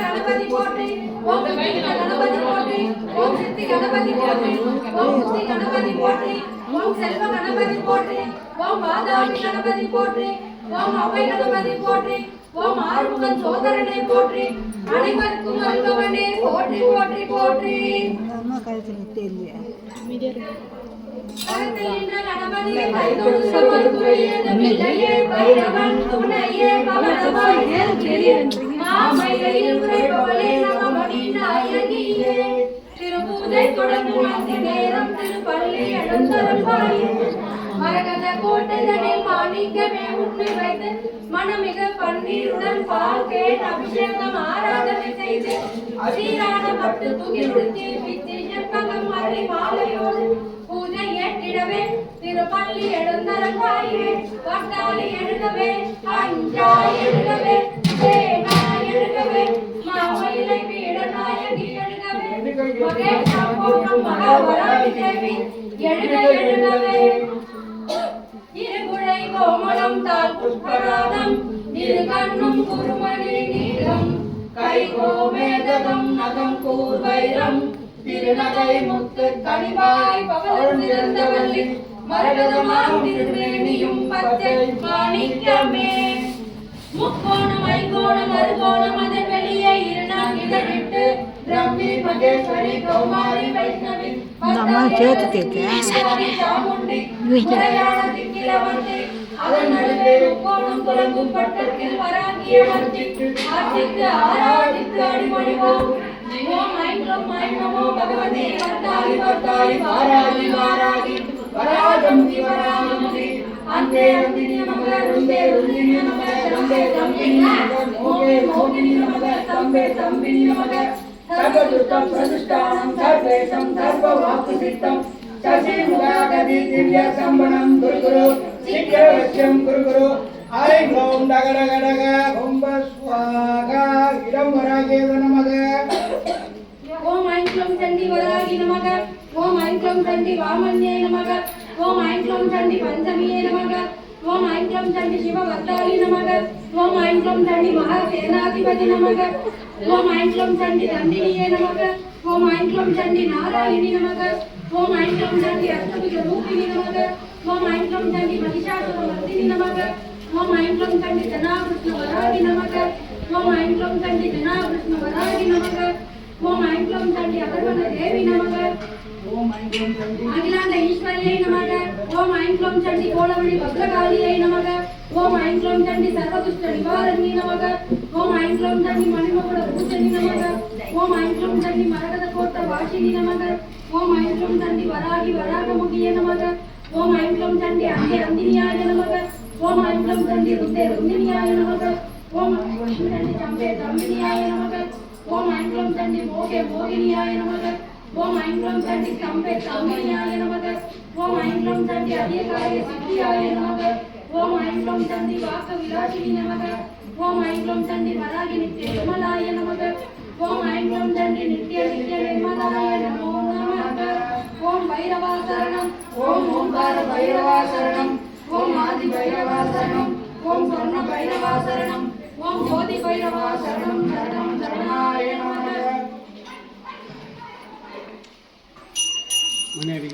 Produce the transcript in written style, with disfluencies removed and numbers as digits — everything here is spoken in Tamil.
गणपति पोट्री ओम सिद्धि गणपति पोट्री ओम सिद्धि गणपति पोट्री ओम सिद्धि गणपति पोट्री ओम सेल्व गणपति पोट्री ओम वादावि गणपति पोट्री ओम अभय गणपति पोट्री ओम आरुमुगन सोदरने पोट्री अनेवरुक्कुम अरुगवने पोट्री पोट्री पोट्री अम्मा कळिसुत्ते इल्ले मीडिया கரத்தையின்ற கணபதியை கைதொழுது பொறுப்புடையது பிள்ளையே பைரவன் துணையே பவளவாய் நெருங்கிலே மாமயிலையில் உரைபவளே நமமணி நாயகியே திருப்பூஜை தொடங்கும் அந்த நேரம் திருப்பள்ளி எழுந்தருள்வாயே மரகத கோட்டைதனில் மாணிக்கமே உன்னை வைத்து மனமிக பன்னீருடன் பால் கேட்டு அபிஷேகம் ஆராதனை செய்து சீரான பட்டு துகிலுடுத்தி பித்தி செப்பகம் மறை மாலையோடு பூஜை ஏற்றிடவே திருப்பள்ளி எழுந்தருள்வாயே வட்டாளி எழுகவே அஞ்சாய் எழுகவே சேனாய் எழுகவே மாமயிலை பீடநாயகி எழுகவே மகேஷா போற்றும் மகாவராளி தேவி எழுக எழுகவே இருகுழை கோமளம் தால் புஷ்பராதம் இரு கண்ணும் குருமணி நீளம் கை கோமேதகம் நகம் கூர்வைரம் திருநகை முத்து கனிவாய் பவளம் சிறந்தவல்லி மரகதமாம் திருமேனியும் பச்சை மாணிக்கமே முக்கோணம் ஐங்கோணம் அறுகோணம் அதன் வெளியே இருநாள் இடவிட்டு பிரம்மி மகேஸ்வரி கௌமாரி வைஷ்ணவி சாமுண்டி முறையான திக்கிலவந்தி அதன் நடுவே முக்கோணம் துலங்கும் பட்டத்தில் வராங்கிய வஞ்சிக்கு ஆட்சிக்கு ஆராதித்து அடிமொழிவோம் ஓம் ஐம் நமோ பகவதி வர்த்தாரி வர்த்தாரி வாராகி வாராகி வராகம் சிவராமதி அந்தே அந்தினி நமக ருந்தே ருந்தினி நமக ரம்பே தம்பினி நமக மோகே மோகினி நமக தம்பே தம்பினி நமக சர்வதுர்க்கம் பிரதிஷ்டானம் சர்வேஷம் சர்வ வாக்கு சித்தம் சசி முகாகதி திவ்ய சம்பனம் குருகுரு சீக்கிரவசியம் குருகுரு ஹரிம் ஓம் டகடகடக ஓம் ஸ்வாகா இடம் வராகேவ நமக ஓம் ஐம் க்ளௌம் சண்டி வராகி நமக ஓம் ஐம் க்ளௌம் சண்டி வாமன்யே நமக ஓம் ஐம் க்ளௌம் சண்டி பஞ்சமியே நமக ஓம் ஐம் க்ளௌம் சண்டி சிவவர்த்தாளி நமக ஓம் ஐம் க்ளௌம் சண்டி மகாசேனாதிபதி நமக ஓம் ஐம் க்ளௌம் சண்டி தந்தினியே நமக ஓம் ஐம் க்ளௌம் சண்டி நாராயணி நமக ஓம் ஐம் க்ளௌம் சண்டி அஷ்டமிக ரூபிணி நமக ஓம் ஐம் க்ளௌம் சண்டி மகிஷாசுரமர்தினி நமக ஓம் ஐம் க்ளௌம் சண்டி ஜனாகிருஷ்ண வராகி நமக ஓம் ஐம் க்ளௌம் சண்டி ஜனாகிருஷ்ண வராகி நமக ஓம் ஐம் க்ளௌம் சண்டி அகர்வன தேவி நமக ஓம் ஐம் க்ளௌம் சண்டி அகிலாண்ட ஈஸ்வரியை நமக ஓம் ஐம் க்ளௌம் சண்டி கோலவழி பத்ரகாளியை நமக ஓம் ஐம் க்ளௌம் சண்டி சர்வதுஷ்ட நிவாரணி நமக ஓம் ஐம் க்ளௌம் சண்டி மணிமகுட பூஜனி நமக ஓம் ஐம் க்ளௌம் சண்டி மரகத கோட்ட வாசினி நமக ஓம் ஐம் க்ளௌம் சண்டி வராகி வராகமுகியே நமக ஓம் ஐம் க்ளௌம் சண்டி அங்கே அந்தினியாய நமக ஓம் ஐம் க்ளௌம் சண்டி ருந்தே ருந்தினியாய நமக ஓம் ஐம் க்ளௌம் சண்டி தம்பே தம்பினியாய நமக ஓம் ஐம் க்ளௌம் சண்டி மோகே மோகினியாய நமக ஓம் ஐம் க்ளௌம் சண்டி தம்பே தம்பினியாய நமக ஓம் ஐம் க்ளௌம் சண்டி அதிகாரிய சித்தியாய நமக ஓம் ஐம் க்ளௌம் சண்டி வாக்க விலாசினி நமக ஓம் ஐம் க்ளௌம் சண்டி வராகி நித்ய நிர்மலாய நமக ஓம் ஐம் க்ளௌம் சண்டி நித்ய நித்ய நிர்மலாய நமோ நமக ஓம் பைரவா சரணம் ஓம் ஓம்கார பைரவா சரணம் ஓம் ஆதி பைரவா சரணம் ஓம் சொர்ண பைரவா சரணம் ஓம் ஜோதி பைரவா சரணம் சரணம் சரணாய நமக மனைவி